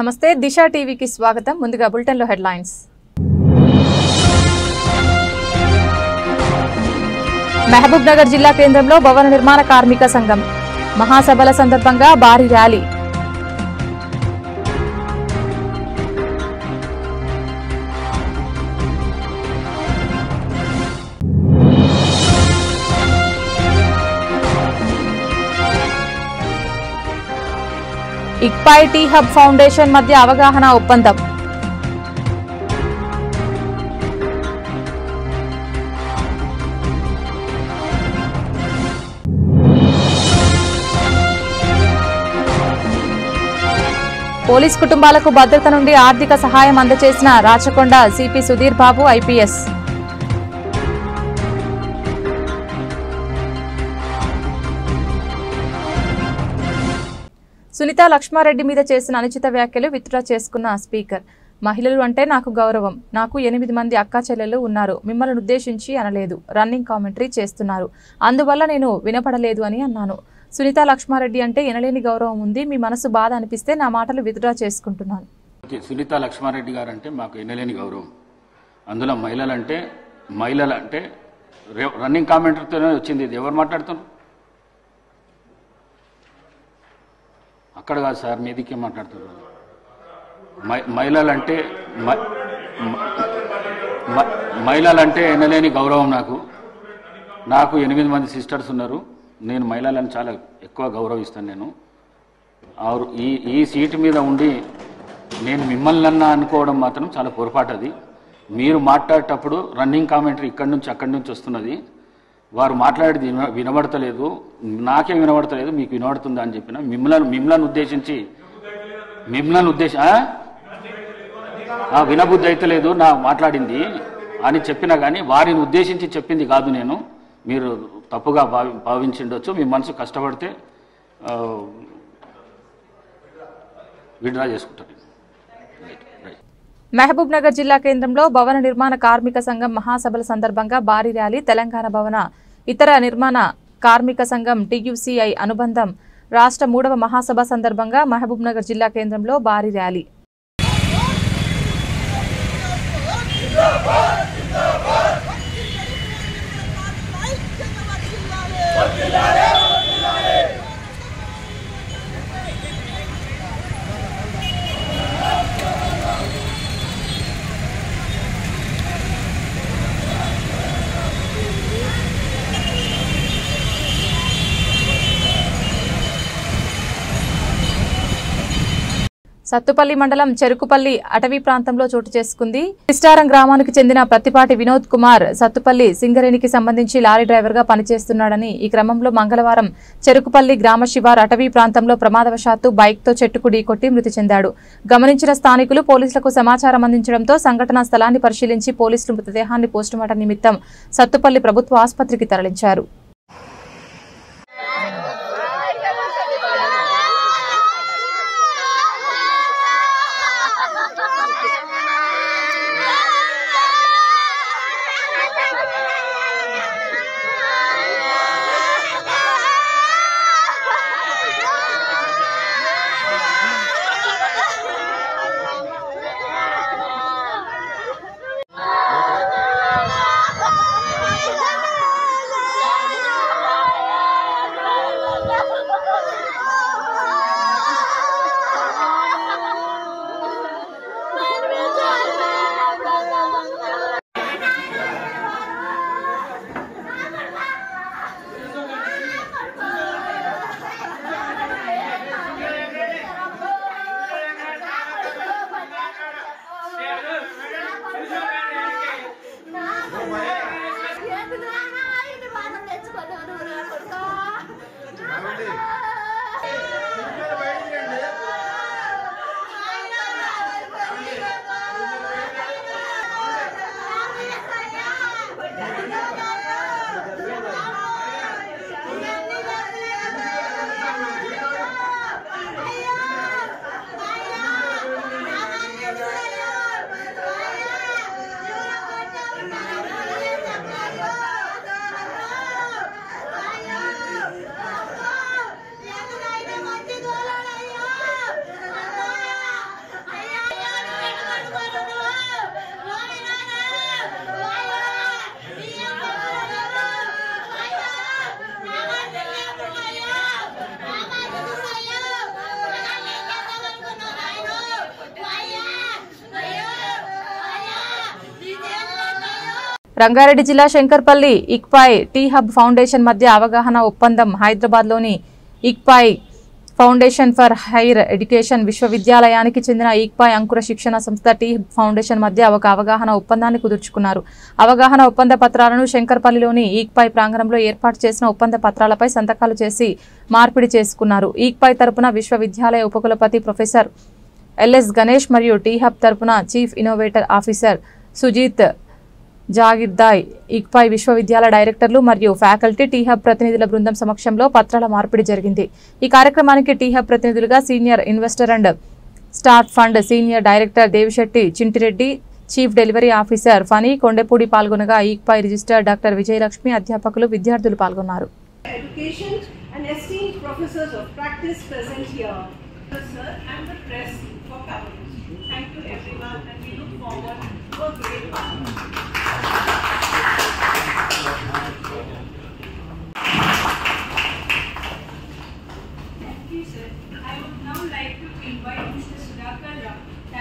నమస్తే దిశ టీవీకి స్వాగతం. ముందుగా బులెటిన్లో హెడ్లైన్స్. మహబూబ్ నగర్ జిల్లా కేంద్రంలో భవన నిర్మాణ కార్మిక సంఘం మహాసభల సందర్భంగా భారీ ర్యాలీ. ఇక్పాయ్ టీ హబ్ ఫౌండేషన్ మధ్య అవగాహన ఒప్పందం. పోలీస్ కుటుంబాలకు భద్రత నుండి ఆర్థిక సహాయం అందజేసిన రాచకొండ సిపి సుధీర్ బాబు ఐపీఎస్. సునీత లక్ష్మారెడ్డి మీద చేసిన అనుచిత వ్యాఖ్యలు విత్డ్రా చేసుకున్న స్పీకర్. మహిళలు అంటే నాకు గౌరవం. నాకు 8 మంది అక్కా చెల్లెలు ఉన్నారు. మిమ్మల్ని ఉద్దేశించి అనలేదు. రన్నింగ్ కామెంటరీ చేస్తున్నారు. అందువల్ల నేను వినపడలేదు అని అన్నాను. సునీత లక్ష్మారెడ్డి అంటే ఎనలేని గౌరవం ఉంది. మీ మనసు బాధ అనిపిస్తే నా మాటలు విత్డ్రా చేసుకుంటున్నాను. సునీత లక్ష్మారెడ్డి గారు అంటే మాకు ఎనలేని గౌరవం. అందులో మహిళలు అంటే రన్నింగ్ కామెంటరీతోనే వచ్చింది. ఇది ఎవరు మాట్లాడుతున్నారు? అక్కడ కాదు సార్, మీదికే మాట్లాడుతున్నారు. మహిళలంటే ఎనలేని గౌరవం. నాకు 8 మంది సిస్టర్స్ ఉన్నారు. నేను మహిళలను చాలా ఎక్కువ గౌరవిస్తాను. నేను ఈ సీటు మీద ఉండి నేను మిమ్మల్ని అనుకోవడం మాత్రం చాలా పొరపాటు. అది మీరు మాట్లాడేటప్పుడు రన్నింగ్ కామెంటరీ ఇక్కడి నుంచి అక్కడి నుంచి వస్తున్నది. వారు మాట్లాడేది వినబడతలేదు, నాకే వినబడతలేదు, మీకు వినబడుతుందా అని చెప్పిన. మిమ్మల్ని ఉద్దేశించి వినబుద్ధి అయితే లేదు నా మాట్లాడింది అని చెప్పినా కానీ వారిని ఉద్దేశించి చెప్పింది కాదు. నేను మీరు తప్పుగా భావించిండొచ్చు. మీ మనసు కష్టపడితే విడ్రా చేసుకుంటారు. మహబూబ్ నగర్ జిల్లా కేంద్రంలో భవన నిర్మాణ కార్మిక సంఘం మహాసభల సందర్భంగా భారీ ర్యాలీ. తెలంగాణ భవన ఇతర నిర్మాణ కార్మిక సంఘం టీయూసీఐ అనుబంధం రాష్ట్ర 3వ మహాసభ సందర్భంగా మహబూబ్ నగర్ జిల్లా కేంద్రంలో భారీ ర్యాలీ. సత్తుపల్లి మండలం చెరుకుపల్లి అటవీ ప్రాంతంలో చోటు చేసుకుంది. ఇష్టారం గ్రామానికి చెందిన ప్రతిపాటి వినోద్ కుమార్ సత్తుపల్లి సింగరేణికి సంబంధించి లారీ డ్రైవర్ గా పనిచేస్తున్నాడని, ఈ క్రమంలో మంగళవారం చెరుకుపల్లి గ్రామ శివారు అటవీ ప్రాంతంలో ప్రమాదవశాత్తు బైక్ తో చెట్టుకు ఢీకొట్టి మృతి చెందాడు. గమనించిన స్థానికులు పోలీసులకు సమాచారం అందించడంతో సంఘటనా స్థలాన్ని పరిశీలించి పోలీసులు మృతదేహాన్ని పోస్టుమార్టం నిమిత్తం సత్తుపల్లి ప్రభుత్వ ఆసుపత్రికి తరలించారు. రంగారెడ్డి జిల్లా శంకర్పల్లి ఇక్పాయ్ టీ హబ్ ఫౌండేషన్ మధ్య అవగాహన ఒప్పందం. హైదరాబాద్లోని ఇక్పాయ్ ఫౌండేషన్ ఫర్ హైర్ ఎడ్యుకేషన్ విశ్వవిద్యాలయానికి చెందిన ఇక్పాయ్ అంకుర శిక్షణ సంస్థ టీ హబ్ ఫౌండేషన్ మధ్య ఒక అవగాహన ఒప్పందాన్ని కుదుర్చుకున్నారు. అవగాహన ఒప్పంద పత్రాలను శంకర్పల్లిలోని ఇక్పాయ్ ప్రాంగణంలో ఏర్పాటు చేసిన ఒప్పంద పత్రాలపై సంతకాలు చేసి మార్పిడి చేసుకున్నారు. ఇక్పాయ్ తరపున విశ్వవిద్యాలయ ఉపకులపతి ప్రొఫెసర్ ఎల్ఎస్ గణేష్ మరియు టీ హబ్ తరపున చీఫ్ ఇన్నోవేటర్ ఆఫీసర్ సుజీత్ జాగిర్దాయ్, ఇక్పాయ్ విశ్వవిద్యాలయ డైరెక్టర్లు మరియు ఫ్యాకల్టీ, టీ హబ్ ప్రతినిధుల బృందం సమక్షంలో పత్రాల మార్పిడి జరిగింది. ఈ కార్యక్రమానికి టీ హబ్ ప్రతినిధులుగా senior investor and start fund senior director Devisetti Chintireddy, chief delivery officer Phani Kondepudi పాల్గొనగా ఇక్పాయ్ రిజిస్టర్ డాక్టర్ విజయలక్ష్మి, అధ్యాపకులు, విద్యార్థులు పాల్గొన్నారు.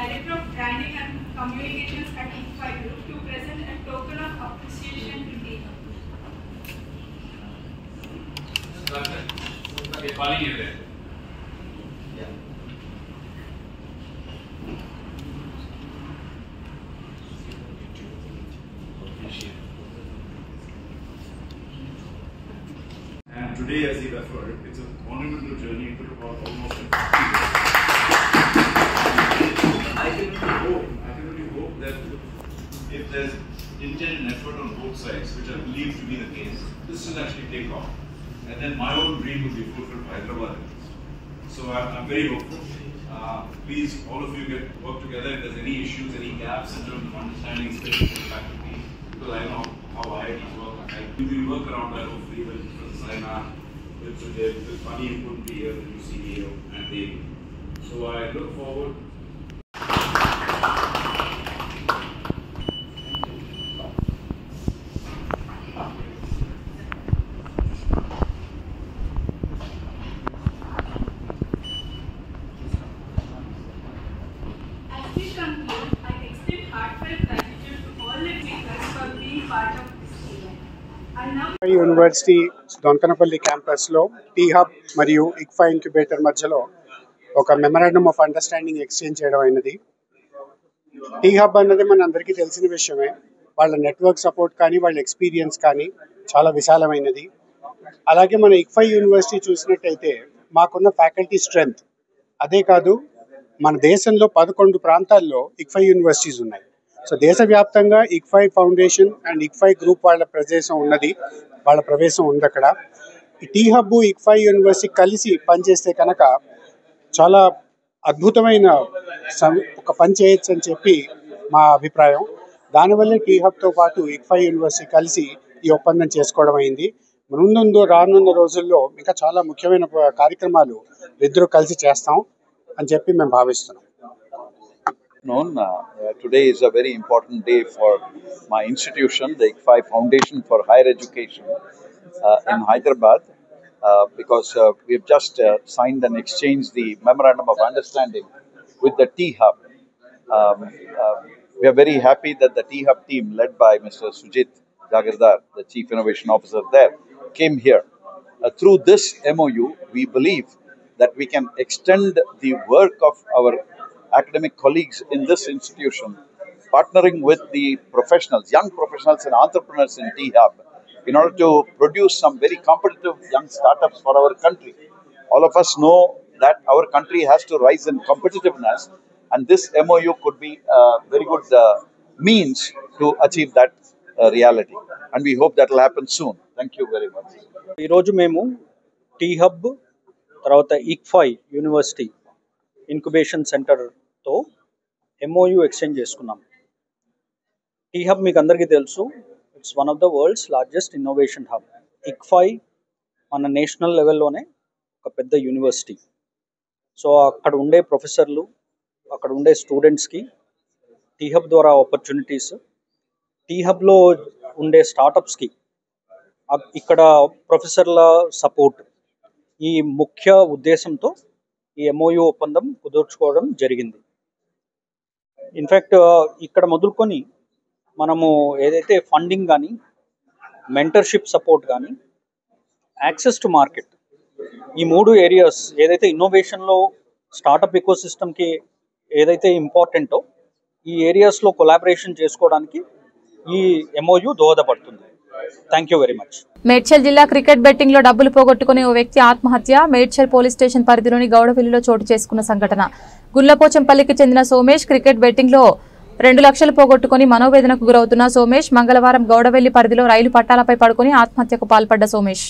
Director of Branding and Communications at Iqbal Group, to present a token of appreciation to Tea Hub. Okay, calling you there. Yeah. And today, as he referred, it's a monumental journey. It took about almost 50 years. I can only hope that if there's intent and effort on both sides, which I believe to be the case, this will actually take off. And then my own dream will be fulfilled by Hyderabad. So I'm very hopeful. Please, all of you work together. If there's any issues, any gaps in terms of understanding, especially for the faculty, because I know how IITs work. We will work around that hopefully with Professor Saina, with Sujit, with Fani who couldn't be here, the new CEO, and Dave. So I look forward. As we conclude, I extend heartfelt gratitude to all the speakers for being part of this event. And now university Donthanapalli క్యాంపస్లో T hub మరియు ఇక్ఫా incubator మధ్యలో ఒక memorandum of understanding exchange చేయడం అయినది. Tea hub అన్నది మన అందరికీ తెలిసిన విషయమే. వాళ్ళ నెట్వర్క్ సపోర్ట్ కానీ వాళ్ళ ఎక్స్పీరియన్స్ కానీ చాలా విశాలమైనది. అలాగే మన ఇక్ఫా యూనివర్సిటీ చూసినట్టయితే మాకున్న ఫ్యాకల్టీ స్ట్రెంగ్త్ అదే కాదు, మన దేశంలో 11 ప్రాంతాల్లో ఇక్ఫా యూనివర్సిటీస్ ఉన్నాయి. సో దేశవ్యాప్తంగా ICFAI foundation and ICFAI group వాళ్ళ ప్రవేశం ఉంది అక్కడ. ఈ టీ హబ్ ఇక్ఫై యూనివర్సిటీ కలిసి పనిచేస్తే కనుక చాలా అద్భుతమైన ఒక పని చేయొచ్చు అని చెప్పి మా అభిప్రాయం. దానివల్లే టీ హబ్తో పాటు ఇక్ఫై యూనివర్సిటీ కలిసి ఈ ఒప్పందం చేసుకోవడం అయింది. రానున్న రోజుల్లో ఇంకా చాలా ముఖ్యమైన కార్యక్రమాలు ఇద్దరు కలిసి చేస్తాం అని చెప్పి మేము భావిస్తున్నాం. Today is a very important day for my institution, the ICFI Foundation for Higher Education in Hyderabad, because we have just signed and exchanged the Memorandum of Understanding with the Tea Hub. We are very happy that the Tea Hub team, led by Mr. Sujit Jagirdar, the Chief Innovation Officer there, came here. Through this MOU, we believe that we can extend the work of our academic colleagues in this institution, partnering with the professionals, young professionals and entrepreneurs in Tea Hub, in order to produce some very competitive young startups for our country. All of us know that our country has to rise in competitiveness, and this MOU could be a very good means to achieve that reality. And we hope that will happen soon. Thank you very much. ఈ రోజు మేము టీ హబ్ తర్వాత ICFAI university incubation సెంటర్తో MOU exchange చేసుకున్నాం. టీ హబ్ మీకు అందరికీ తెలుసు, it's one of the world's largest innovation hub. ICFAI మన నేషనల్ లెవెల్లోనే ఒక పెద్ద యూనివర్సిటీ. సో అక్కడ ఉండే ప్రొఫెసర్లు, అక్కడ ఉండే స్టూడెంట్స్కి టీ హబ్ ద్వారా ఆపర్చునిటీస్, టీ హబ్లో ఉండే స్టార్టప్స్కి ఇక్కడ ప్రొఫెసర్ల సపోర్ట్, ఈ ముఖ్య ఉద్దేశంతో ఈ MOU ఒప్పందం కుదుర్చుకోవడం జరిగింది. ఇన్ఫ్యాక్ట్ ఇక్కడ మొదలుకొని మనము ఏదైతే ఫండింగ్ కానీ, మెంటర్షిప్ సపోర్ట్ కానీ, యాక్సెస్ టు మార్కెట్, ఈ 3 ఏరియాస్ ఏదైతే ఇన్నోవేషన్లో స్టార్టప్ ఎకోసిస్టమ్కి ఏదైతే ఇంపార్టెంటో ఈ ఏరియాస్లో కొలాబరేషన్ చేసుకోవడానికి ఈ MOU దోహదపడుతుంది. Thank you very much. Medchal జిల్లా క్రికెట్ బెట్టింగ్ లో డబ్బులు పోగొట్టుకుని ఓ వ్యక్తి ఆత్మహత్య. మేడ్చల్ పోలీస్ స్టేషన్ పరిధిలోని గౌడవెల్లిలో చోటు చేసుకున్న సంఘటన. గుల్లపోచంపల్లికి చెందిన సోమేష్ క్రికెట్ బెట్టింగ్ లో 2 లక్షలు పోగొట్టుకుని మనోవేదనకు గురవుతున్న సోమేష్ మంగళవారం గౌడవెల్లి పరిధిలో రైలు పట్టాలపై పడుకుని ఆత్మహత్యకు పాల్పడ్డ సోమేష్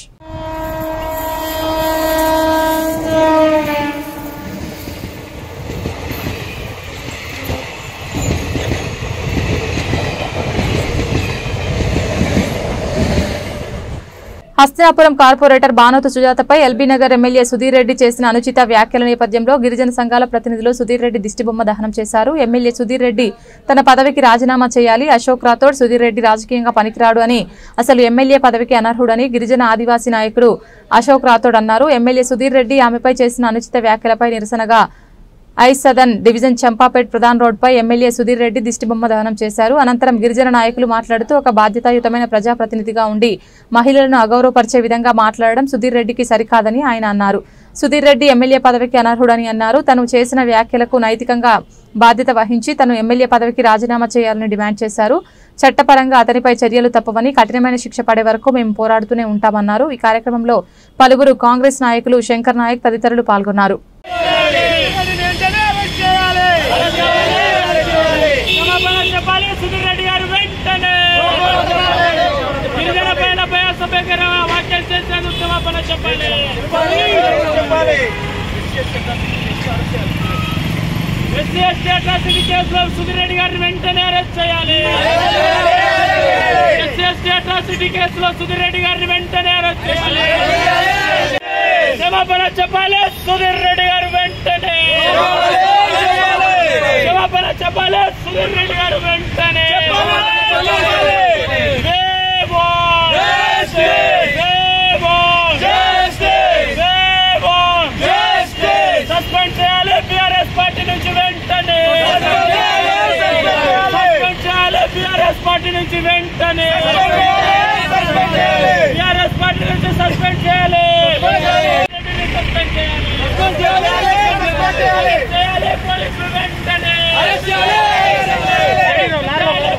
హస్తినాపురం కార్పొరేటర్ బానోతు సుజాతపై ఎల్బీనగర్ ఎమ్మెల్యే సుధీర్ రెడ్డి చేసిన అనుచిత వ్యాఖ్యల నేపథ్యంలో గిరిజన సంఘాల ప్రతినిధులు సుధీర్ రెడ్డి దిష్టిబొమ్మ దహనం చేశారు. ఎమ్మెల్యే సుధీర్ రెడ్డి తన పదవికి రాజీనామా చేయాలి. అశోక్ రాథోడ్ సుధీర్ రెడ్డి రాజకీయంగా పనికిరాడు అని, అసలు ఎమ్మెల్యే పదవికి అనర్హుడని గిరిజన ఆదివాసీ నాయకుడు అశోక్ రాథోడ్ అన్నారు. ఎమ్మెల్యే సుధీర్ రెడ్డి ఆమెపై చేసిన అనుచిత వ్యాఖ్యలపై నిరసనగా ఐసదన్ డివిజన్ చంపాపేట్ ప్రధాన రోడ్డుపై ఎమ్మెల్యే సుధీర్ రెడ్డి దిష్టిబొమ్మ దహనం చేశారు. అనంతరం గిరిజన నాయకులు మాట్లాడుతూ ఒక బాధ్యతాయుతమైన ప్రజాప్రతినిధిగా ఉండి మహిళలను అగౌరవపరిచే విధంగా మాట్లాడడం సుధీర్ రెడ్డికి సరికాదని ఆయన అన్నారు. సుధీర్ రెడ్డి ఎమ్మెల్యే పదవికి అనర్హుడని అన్నారు. తను చేసిన వ్యాఖ్యలకు నైతికంగా బాధ్యత వహించి తను ఎమ్మెల్యే పదవికి రాజీనామా చేయాలని డిమాండ్ చేశారు. చట్టపరంగా అతనిపై చర్యలు తప్పవని, కఠినమైన శిక్ష పడే వరకు మేము పోరాడుతూనే ఉంటామన్నారు. ఈ కార్యక్రమంలో పలువురు కాంగ్రెస్ నాయకులు, శంకర్ నాయక్ తదితరులు పాల్గొన్నారు. సుధీర్ రెడ్డి గారిని వెంటనే అరెస్ట్ చేయాలి. అట్రాసిటీ కేసులో సుధీర్ రెడ్డి గారిని వెంటనే అరెస్ట్ చేయాలి. క్షమాపణ చెప్పాలి. సుధీర్ రెడ్డి గారు వెంటనే క్షమాపణ చెప్పాలి. సుధీర్ రెడ్డి గారు వెంటనే సస్పెండ్ చేయాలి. బీఆర్ఎస్ పార్టీ నుంచి వెంటనే సస్పెండ్ చేయాలి. బీఆర్ఎస్ పార్టీ నుంచి వెంటనే బీఆర్ఎస్ పార్టీ నుంచి సస్పెండ్ చేయాలి. సస్పెండ్ చేయాలి. పోలీసులు వెంటనే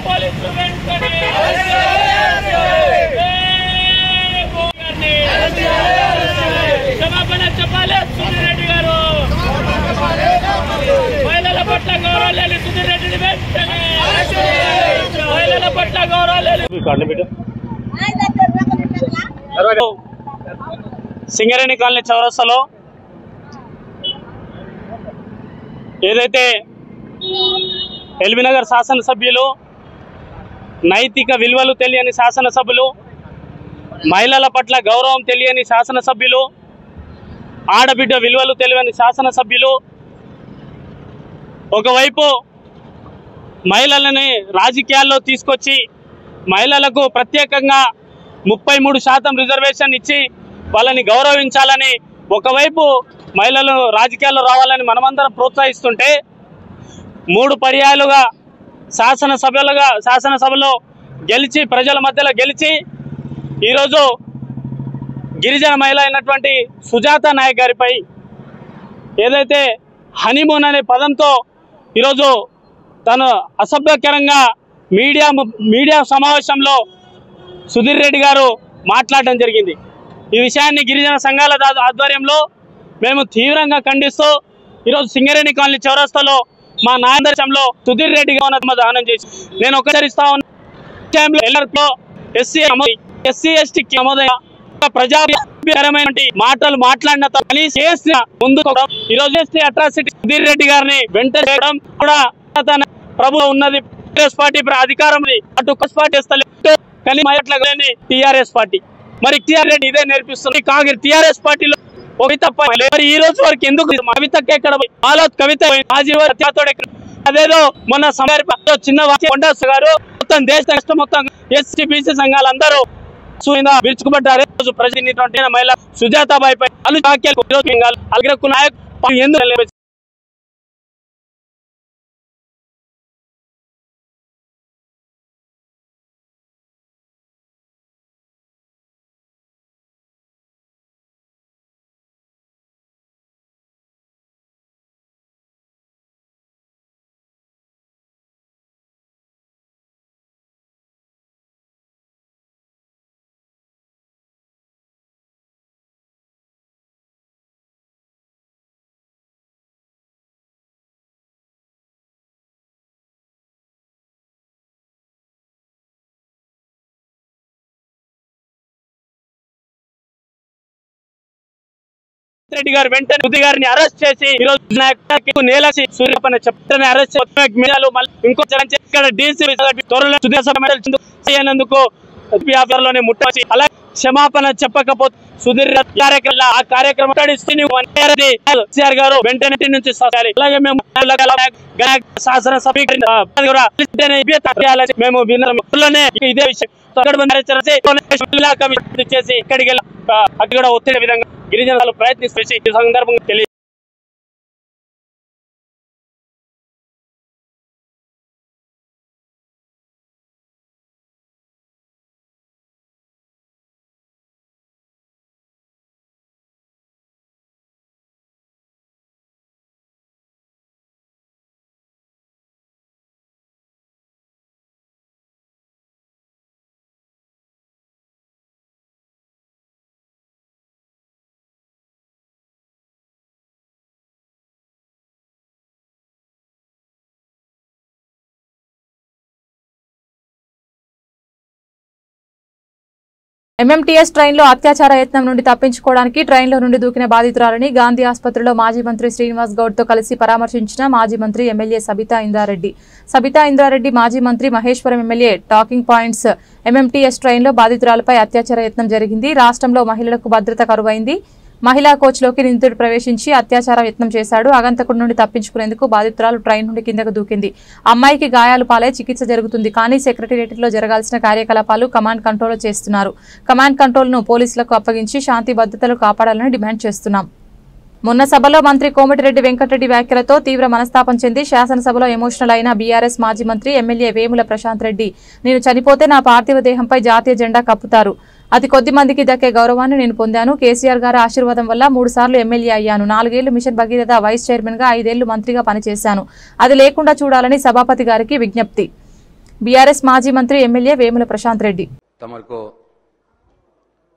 పోలీసులు వెంటనే క్షమాపణ చెప్పాలి. సుధీర్ రెడ్డి గారు మహిళల పట్ల గౌరవం లేని సుధీర్ రెడ్డిని వెంటనే మహిళల పట్ల గౌరవం లేని సింగరేణి కాలనీ చౌరస్తాలో ఏదైతే ఎల్బీనగర్ శాసనసభ్యులు, నైతిక విలువలు తెలియని శాసనసభ్యులు, మహిళల పట్ల గౌరవం తెలియని శాసనసభ్యులు, ఆడబిడ్డ విలువలు తెలియని శాసనసభ్యులు ఒకవైపు మహిళలని రాజకీయాల్లో తీసుకొచ్చి మహిళలకు ప్రత్యేకంగా 33% రిజర్వేషన్ ఇచ్చి వాళ్ళని గౌరవించాలని, ఒకవైపు మహిళలు రాజకీయాల్లో రావాలని మనమందరం ప్రోత్సహిస్తుంటే 3 పర్యాయాలుగా శాసనసభలో గెలిచి, ప్రజల మధ్యలో గెలిచి ఈరోజు గిరిజన మహిళ అయినటువంటి సుజాత నాయక్ గారిపై ఏదైతే హనీమూన్ అనే పదంతో ఈరోజు తను అసభ్యకరంగా మీడియా సమావేశంలో సుధీర్ రెడ్డి గారు మాట్లాడడం జరిగింది. ఈ విషయాన్ని గిరిజన సంఘాల ఆధ్వర్యంలో మేము తీవ్రంగా ఖండిస్తూ ఈరోజు సింగరేణి కాలనీ చౌరస్తాలో మా నాయకత్వంలో సుధీర్ రెడ్డి గారు దహనం చేసి నేను ఒకసారిస్తా ఉన్న ఎస్సీ ఎస్టీ ప్రజాకరమైన మాటలు మాట్లాడిన ముందు ఈరోజు అట్రాసిటీ సుధీర్ రెడ్డి గారిని వెంటనే చేయడం కూడా ప్రభుత్వం ఉన్నది టీఆర్ఎస్ పార్టీ అధికారం అటు పార్టీ కానీ టీఆర్ఎస్ పార్టీ మరి టీఆర్ రెడ్డి ఇదే నేర్పిస్తుంది. కాంగ్రెస్ టీఆర్ఎస్ పార్టీలో కవిత మరి ఈ రోజు వరకు ఎందుకు కవితకి ఎక్కడ కవిత అదేదో మొన్న చిన్న గారు మొత్తం దేశ మొత్తం ఎస్సీ బీసీ సంఘాలందరూ విరుచుకుపడ్డారు. ప్రజలు మహిళ సుజాతాబాయి పై ఎందుకు రెడ్డి గారు వెంటనే సుధీర్ గారిని అరెస్ట్ చేసి ఈ రోజు నేలసి సూర్యపన్న చెప్పని అరెస్ట్ ఇంకో ఇక్కడ డీసీ త్వరలో అయినందుకు వ్యాపారంలోనే ముట్టవచ్చి అలా క్షమాపణ చెప్పకపోతే సుధీర్ ఆ కార్యక్రమం గారు వెంటనే నుంచి అలాగే మేము శాసనసభ మేము విన్నలోనే ఇదే విషయం చేసి ఇక్కడికి వెళ్ళి అక్కడ ఒత్తిడి విధంగా గిరిజనులు ప్రయత్నిస్తూ ఈ సందర్భంగా తెలియ ఎంఎంటీఎస్ ట్రైన్లో అత్యాచార యత్నం నుండి తప్పించుకోవడానికి ట్రైన్లో నుండి దూకిన బాధితురాలని గాంధీ ఆసుపత్రిలో మాజీ మంత్రి శ్రీనివాస్ గౌడ్తో కలిసి పరామర్శించిన మాజీ మంత్రి ఎమ్మెల్యే సబితా ఇంద్రారెడ్డి మాజీ మంత్రి Maheshwaram MLA talking points MMTS ట్రైన్లో బాధితురాలపై అత్యాచార యత్నం జరిగింది. రాష్ట్రంలో మహిళలకు భద్రత కరువైంది. మహిళా కోచ్లోకి నిందితుడు ప్రవేశించి అత్యాచార యత్నం చేశాడు. ఆగంతకుడి నుండి తప్పించుకునేందుకు బాధితురాలు ట్రైన్ నుండి కిందకు దూకింది. అమ్మాయికి గాయాలు పాలై చికిత్స జరుగుతుంది. కానీ సెక్రటేరియట్లో జరగాల్సిన కార్యకలాపాలు కమాండ్ కంట్రోల్ చేస్తున్నారు. కమాండ్ కంట్రోల్ను పోలీసులకు అప్పగించి శాంతి భద్రతలు కాపాడాలని డిమాండ్ చేస్తున్నాం. మొన్న సభలో మంత్రి కోమటిరెడ్డి వెంకటరెడ్డి వ్యాఖ్యలతో తీవ్ర మనస్తాపం చెంది శాసనసభలో ఎమోషనల్ అయిన బీఆర్ఎస్ మాజీ మంత్రి ఎమ్మెల్యే వేముల ప్రశాంత్ రెడ్డి, నేను చనిపోతే నా పార్థివ దేహంపై జాతీయ జెండా కప్పుతారు. అతి కొద్ది మందికి దక్కే గౌరవాన్ని నేను పొందాను. కేసీఆర్ గారి ఆశీర్వాదం వల్ల 3 సార్లు ఎమ్మెల్యే అయ్యాను. 4 ఏళ్లు మిషన్ భగీరథ వైస్ చైర్మన్ గా 5 ఏళ్లు మంత్రిగా పనిచేశాను. అది లేకుండా చూడాలని సభాపతి గారికి విజ్ఞప్తి. బీఆర్ఎస్ మాజీ మంత్రి ఎమ్మెల్యే వేముల ప్రశాంత్ రెడ్డి. తమకు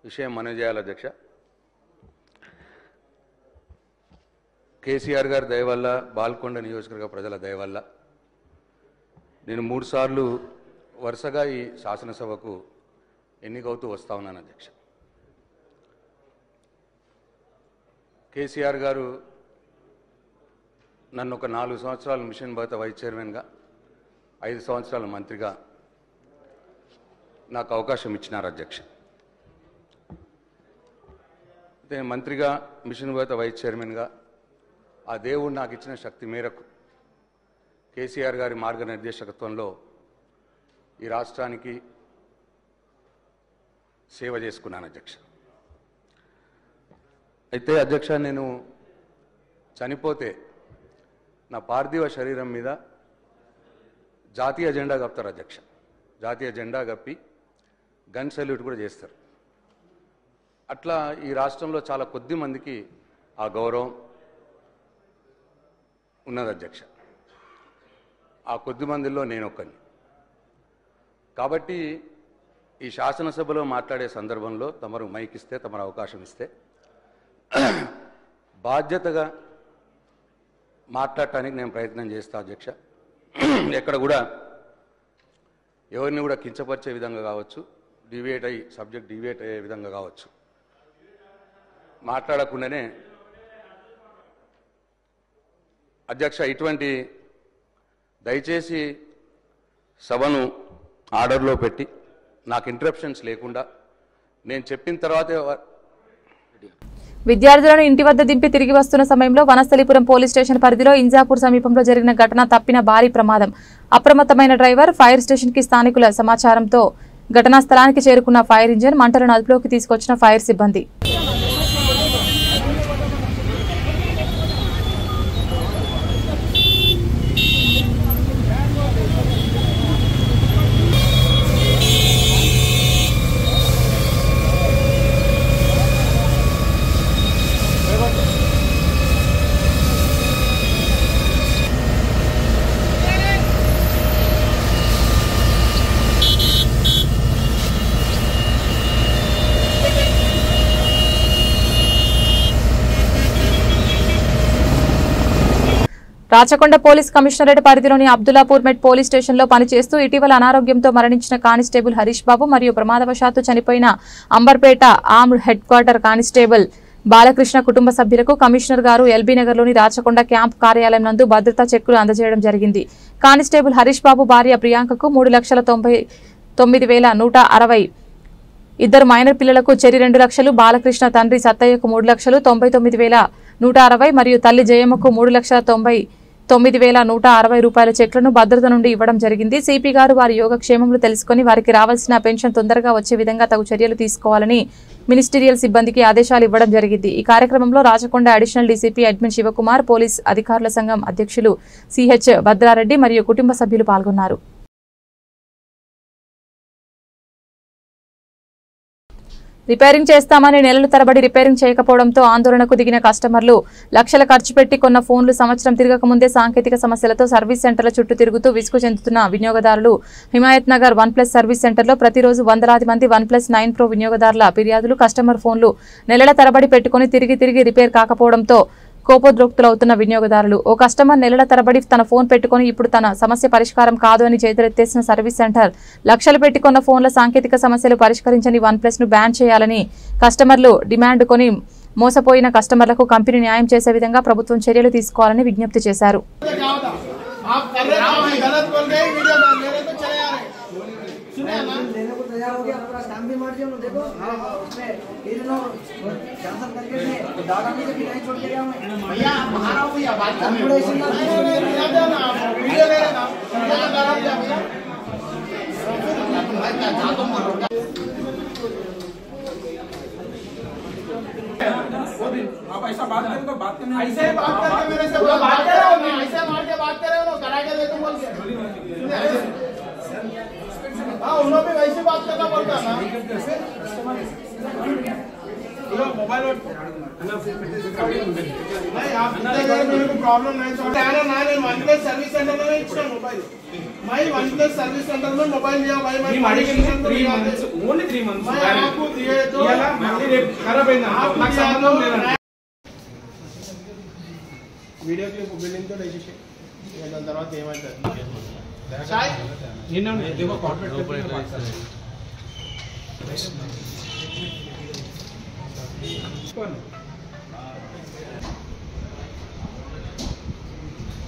విషయం మనవి చేయాలి అధ్యక్ష. కేసీఆర్ గారి దయ వల్ల, బాల్కొండ నియోజకవర్గ ప్రజల దయ వల్ల నేను 3 సార్లు వరుసగా ఈ శాసనసభకు ఎన్నికవుతూ వస్తా ఉన్నాను అధ్యక్ష. కేసీఆర్ గారు నన్ను ఒక 4 సంవత్సరాలు మిషన్ భగీరథ వైస్ చైర్మన్గా, 5 సంవత్సరాల మంత్రిగా నాకు అవకాశం ఇచ్చినారు అధ్యక్ష. అయితే మంత్రిగా, మిషన్ భగీరథ వైస్ చైర్మన్గా ఆ దేవుడు నాకు ఇచ్చిన శక్తి మేరకు కేసీఆర్ గారి మార్గనిర్దేశకత్వంలో ఈ రాష్ట్రానికి సేవ చేసుకున్నాను అధ్యక్ష. అయితే అధ్యక్ష, నేను చనిపోతే నా పార్థివ శరీరం మీద జాతీయ జెండా కప్పుతారు అధ్యక్ష. జాతీయ జెండా కప్పి గన్ సెల్యూట్ కూడా చేస్తారు. అట్లా ఈ రాష్ట్రంలో చాలా కొద్ది మందికి ఆ గౌరవం ఉన్నది అధ్యక్ష. ఆ కొద్ది మందిలో నేను ఒక్కని. కాబట్టి ఈ శాసనసభలో మాట్లాడే సందర్భంలో తమరు మైక్ ఇస్తే, తమరు అవకాశం ఇస్తే బాధ్యతగా మాట్లాడటానికి నేను ప్రయత్నం చేస్తా అధ్యక్ష. ఎక్కడ కూడా ఎవరిని కూడా కించపరిచే విధంగా కావచ్చు, సబ్జెక్ట్ డివేట్ అయ్యే విధంగా కావచ్చు మాట్లాడకుండానే అధ్యక్ష, ఇటువంటి దయచేసి సభను ఆర్డర్లో పెట్టి నాకు ఇంటరప్షన్స్ లేకుండా నేను చెప్పిన తర్వాతే. విద్యార్థులను ఇంటి వద్ద దింపి తిరిగి వస్తున్న సమయంలో వనస్థలిపురం పోలీస్ స్టేషన్ పరిధిలో ఇంజాపూర్ సమీపంలో జరిగిన ఘటన తప్పిన భారీ ప్రమాదం. అప్రమత్తమైన డ్రైవర్, ఫైర్ స్టేషన్ కి స్థానికుల సమాచారంతో ఘటనా స్థలానికి చేరుకున్న ఫైర్ ఇంజిన్, మంటలను అదుపులోకి తీసుకొచ్చిన ఫైర్ సిబ్బంది. రాచకొండ పోలీస్ కమిషనరేట్ పరిధిలోని అబ్దుల్లాపూర్ మెట్ పోలీస్ స్టేషన్లో పనిచేస్తూ ఇటీవల అనారోగ్యంతో మరణించిన కానిస్టేబుల్ హరీష్ బాబు మరియు ప్రమాదవశాత్తు చనిపోయిన Amberpet armed head quarter constable Balakrishna కుటుంబ సభ్యులకు కమిషనర్ గారు ఎల్బీ నగర్లోని రాచకొండ క్యాంప్ కార్యాలయం నందు భద్రతా చెక్కులు అందజేయడం జరిగింది. కానిస్టేబుల్ హరీష్ బాబు భార్య ప్రియాంకకు 3,99,160, ఇద్దరు మైనర్ పిల్లలకు చెరి 2 లక్షలు, బాలకృష్ణ తండ్రి సత్తయ్యకు 3,99,160 మరియు తల్లి జయమ్మకు 3,99,160 రూపాయల చెక్లను భద్రత నుండి ఇవ్వడం జరిగింది. సిపి గారు వారి యోగక్షేమములు తెలుసుకుని వారికి రావాల్సిన పెన్షన్ తొందరగా వచ్చే విధంగా తగు చర్యలు తీసుకోవాలని మినిస్టీరియల్ సిబ్బందికి ఆదేశాలు ఇవ్వడం జరిగింది. ఈ కార్యక్రమంలో Rachakonda additional DCP admin Sivakumar, police అధికారుల సంఘం అధ్యక్షులు సిహెచ్ భద్రారెడ్డి మరియు కుటుంబ సభ్యులు పాల్గొన్నారు. రిపేరింగ్ చేస్తామని నెలల తరబడి రిపేరింగ్ చేయకపోవడంతో ఆందోళనకు దిగిన కస్టమర్లు లక్షల ఖర్చు పెట్టి కొన్న ఫోన్లు సంవత్సరం తిరగకముందే సాంకేతిక సమస్యలతో సర్వీస్ సెంటర్ల చుట్టూ తిరుగుతూ విసుగు చెందుతున్న వినియోగదారులు హిమాయత్ నగర్ OnePlus సర్వీస్ సెంటర్లో ప్రతిరోజు వందలాది మంది OnePlus 9 Pro వినియోగదారుల ఫిర్యాదులు. కస్టమర్ ఫోన్లు నెలల తరబడి పెట్టుకుని తిరిగి రిపేర్ కాకపోవడంతో కోపోద్రోక్తులవుతున్న వినియోగదారులు. ఓ కస్టమర్ నెలల తరబడి తన ఫోన్ పెట్టుకుని ఇప్పుడు తన సమస్య పరిష్కారం కాదు అని చేతులెత్తేసిన సర్వీస్ సెంటర్ లక్షలు పెట్టుకున్న ఫోన్ల సాంకేతిక సమస్యలు పరిష్కరించని OnePlus ను బ్యాన్ చేయాలని కస్టమర్లు డిమాండ్ కొని మోసపోయిన కస్టమర్లకు కంపెనీ న్యాయం చేసే విధంగా ప్రభుత్వం చర్యలు తీసుకోవాలని విజ్ఞప్తి చేశారు. आप ऐसा बात करें तो बात करने ऐसे बात करके मेरे से बात कर रहे हो ना, ऐसे मार के बात कर रहे हो ना, करा के दे तुम बोल के हाँ उन लोग भी वैसे बात करना पड़ता ना मोबाइल नहीं आप मेरे को प्रॉब्लम नहीं आना ना నేను OnePlus सर्विस सेंटर में इच्छा मोबाइल मैं OnePlus सर्विस सेंटर में मोबाइल लिया भाई मैं 3 months ओनली 3 months मैं आपको दिए तो यार मళ్ళీ రేపు ఖరాబ్ అయింది నాకు సంబంధం లేదు వీడియో క్లిప్ బిల్డింగ్ తో వేసేసి దాని తర్వాత ఏమైంది సాయి నిన్న देखो कॉर्पोरेट पे बात कर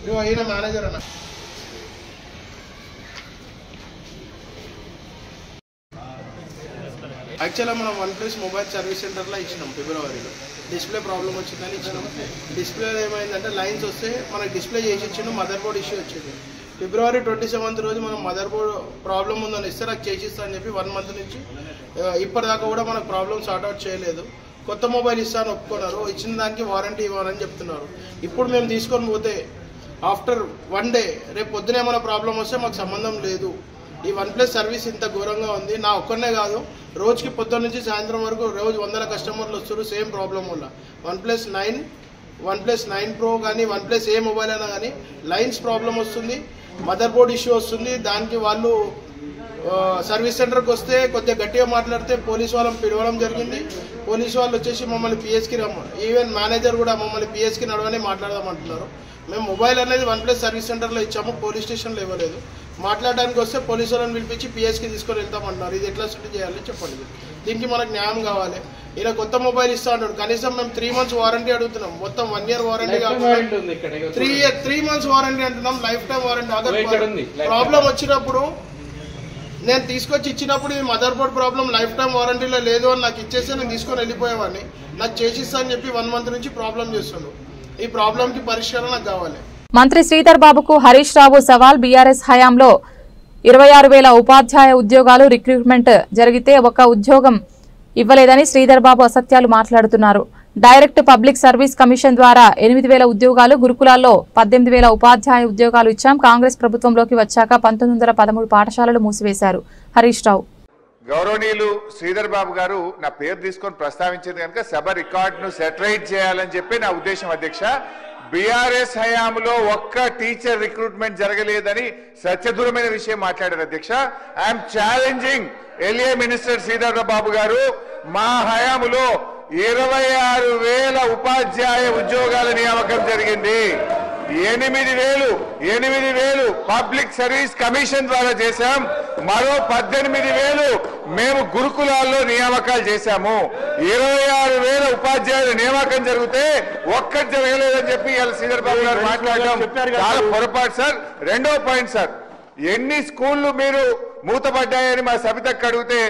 यो అయినా మేనేజర్ అన్న యాక్చువల్గా మనం OnePlus మొబైల్ సర్వీస్ సెంటర్లో ఇచ్చినాం ఫిబ్రవరిలో. డిస్ప్లే ప్రాబ్లం వచ్చిందని ఇచ్చినాం. డిస్ప్లేలో ఏమైందంటే లైన్స్ వస్తే మనకి డిస్ప్లే చేసి ఇచ్చిండు, మదర్ బోర్డ్ ఇష్యూ వచ్చింది. ఫిబ్రవరి 27th రోజు మనం మదర్ బోర్డ్ ప్రాబ్లం ఉందని ఇస్తే నాకు చేసిస్తా అని చెప్పి 1 month నుంచి ఇప్పటిదాకా కూడా మనకు ప్రాబ్లం సార్ట్అవుట్ చేయలేదు. కొత్త మొబైల్ ఇస్తాను ఒప్పుకున్నారు, ఇచ్చిన దానికి వారంటీ ఇవ్వాలని చెప్తున్నారు. ఇప్పుడు మేము తీసుకొని పోతే ఆఫ్టర్ 1 day రేపు పొద్దున ఏమైనా ప్రాబ్లం వస్తే మాకు సంబంధం లేదు. ఈ OnePlus సర్వీస్ ఇంత ఘోరంగా ఉంది. నా ఒక్కనే కాదు, రోజుకి పొద్దున్న నుంచి సాయంత్రం వరకు రోజు 100 కస్టమర్లు వస్తారు సేమ్ ప్రాబ్లం వల్ల. OnePlus 9 Pro కానీ OnePlus ఏ మొబైల్ అయినా కానీ లైన్స్ ప్రాబ్లం వస్తుంది, మదర్ బోర్డ్ ఇష్యూ వస్తుంది. దానికి వాళ్ళు సర్వీస్ సెంటర్కి వస్తే కొద్దిగా గట్టిగా మాట్లాడితే పోలీస్ వాళ్ళని పిలవడం జరిగింది. పోలీసు వాళ్ళు వచ్చేసి మమ్మల్ని పిఎస్కి రమ్మని, ఈవెన్ మేనేజర్ కూడా మమ్మల్ని పిఎస్కి నడవని మాట్లాడదామంటున్నారు. మేము మొబైల్ అనేది OnePlus సర్వీస్ సెంటర్లో ఇచ్చాము, పోలీస్ స్టేషన్లో ఇవ్వలేదు. మాట్లాడడానికి వస్తే పోలీసు వాళ్ళని పిలిపించి పిఎస్కి తీసుకొని వెళ్తామంటున్నారు. ఇది ఎట్లా సెట్ చేయాలి చెప్పండి, దీనికి మనకు న్యాయం కావాలి. ఇలా కొత్త మొబైల్ ఇస్తా అంటాడు, కనీసం మేము 3 months వారంటీ అడుగుతున్నాం. మొత్తం 1 year వారంటీ కాకుండా 3 months వారంటీ అంటున్నాం, లైఫ్ టైం వారంటీ. ప్రాబ్లం వచ్చినప్పుడు నేను తీసుకొచ్చి ఇచ్చినప్పుడు ఈ motherboard problem lifetime వారంటీలో లేదు అని నాకు ఇచ్చేస్తే నేను తీసుకొని వెళ్ళిపోయేవాడిని. నాకు చేసిస్తా అని చెప్పి 1 month నుంచి ప్రాబ్లం చేస్తున్నాడు. ఈ ప్రాబ్లంకి పరిష్కారం నాకు కావాలి. మంత్రి శ్రీధర్ బాబుకు హరీష్ రావు సవాల్. బీఆర్ఎస్ హయాంలో 26,000 ఉపాధ్యాయ ఉద్యోగాలు రిక్రూట్మెంట్ జరిగితే ఒక ఉద్యోగం ఇవ్వలేదని శ్రీధర్ బాబు అసత్యాలు మాట్లాడుతున్నారు. డైరెక్ట్ పబ్లిక్ సర్వీస్ కమిషన్ ద్వారా 8,000 ఉద్యోగాలు, గురుకులాల్లో 18,000 ఉపాధ్యాయ ఉద్యోగాలు ఇచ్చాం. కాంగ్రెస్ ప్రభుత్వంలోకి వచ్చాక 1913 పాఠశాలలు మూసివేశారు. హరీష్ రావు. గౌరవనీయులు శ్రీధర్ బాబు గారు నా పేరు తీసుకొని ప్రస్తావించేది కనుక సభ రికార్డును సెటరైట్ చేయాలని చెప్పి నా ఉద్దేశం. అధ్యక్ష, బీఆర్ఎస్ హయాంలో ఒక్క టీచర్ రిక్రూట్మెంట్ జరగలేదని సత్యదూరమైన విషయం మాట్లాడారు. అధ్యక్ష, I'm challenging LA minister Sridhar Babu garu, మా హయాంలో 26,000 ఉపాధ్యాయ ఉద్యోగాల నియామకం జరిగింది. 8,000 పబ్లిక్ సర్వీస్ కమిషన్ ద్వారా చేశాం. మరో 18,000 మేము గురుకులాల్లో నియామకాలు చేశాము. 26,000 ఉపాధ్యాయుల నియామకం జరిగితే ఒక్కటి జరగలేదని చెప్పి ఇవాళ శ్రీధర్ బాబు గారు మాట్లాడడం చాలా పొరపాటు సార్. రెండో పాయింట్ సార్, ఎన్ని స్కూళ్లు మీరు మూతపడ్డాయని మా సబితకు అడిగితే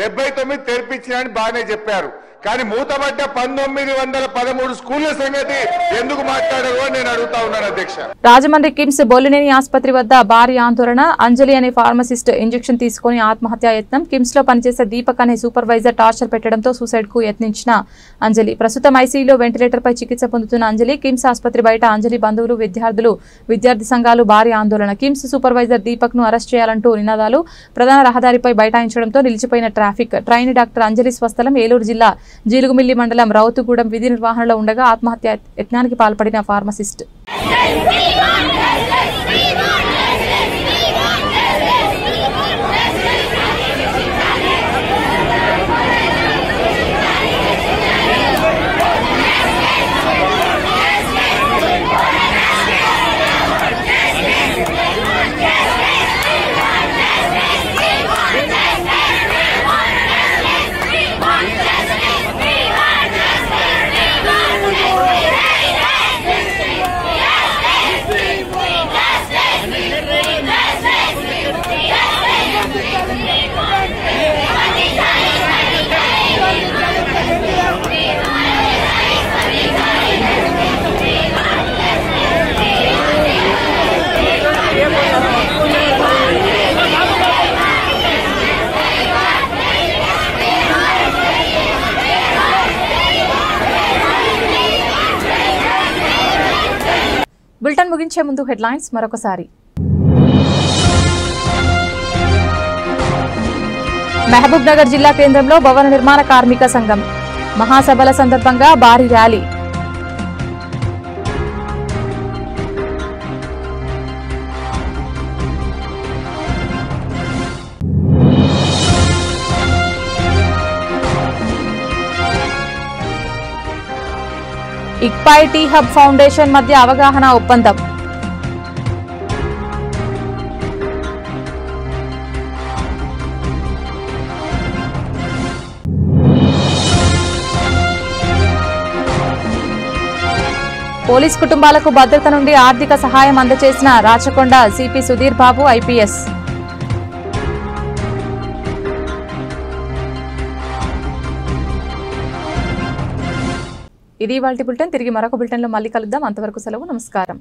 79 తెరిపించినని బాగానే చెప్పారు. కానీ మూతపడ్డ 1913 స్కూళ్ల సంగతి ఎందుకు మాట్లాడారో నేను అడుగుతా ఉన్నాను అధ్యక్ష. రాజమండ్రి కిమ్స్ బొల్లినేని ఆసుపత్రి వద్ద భారీ ఆందోళన. అంజలి అనే ఫార్మసిస్ట్ ఇంజెక్షన్ తీసుకుని ఆత్మహత్యా యత్నం. కిమ్స్ లో పనిచేసే దీపక్ అనే సూపర్వైజర్ టార్చర్ పెట్టడంతో సూసైడ్ కు యత్నించిన అంజలి ప్రస్తుతం ఐసీయూలో వెంటిలేటర్ పై చికిత్స పొందుతున్న అంజలి. కిమ్స్ ఆసుపత్రి బయట అంజలి బంధువులు, విద్యార్థి సంఘాలు భారీ ఆందోళన. కిమ్స్ సూపర్వైజర్ దీపక్ ను అరెస్ట్ చేయాలంటూ నినాదాలు. ప్రధాన రహదారిపై బైఠాయించడంతో నిలిచిపోయిన ట్రాఫిక్. ట్రైన్ డాక్టర్ అంజలి స్వస్థలం ఏలూరు జిల్లా జీలుగుమిల్లి మండలం రౌతుగూడెం విధి నిర్వహణలో ఉండగా ఆత్మహత్య యత్నానికి పాల్పడిన ఫార్మసిస్ట్. బులెటిన్ ముగించే ముందు హెడ్లైన్స్ మరొకసారి. మహబూబ్ నగర్ జిల్లా కేంద్రంలో భవన నిర్మాణ కార్మిక సంఘం మహాసభల సందర్భంగా భారీ ర్యాలీ. ఇక్పై టీ హబ్ ఫౌండేషన్ మధ్య అవగాహన ఒప్పందం. పోలీస్ కుటుంబాలకు భద్రత నుండి ఆర్థిక సహాయం అందజేసిన రాచకొండ సిపి సుధీర్ బాబు ఐపీఎస్. ఇది ఇవాల్టి బులెటిన్. తిరిగి మరొక బులెటిన్లో మళ్ళీ కలుద్దాం. అంతవరకు సెలవు. నమస్కారం.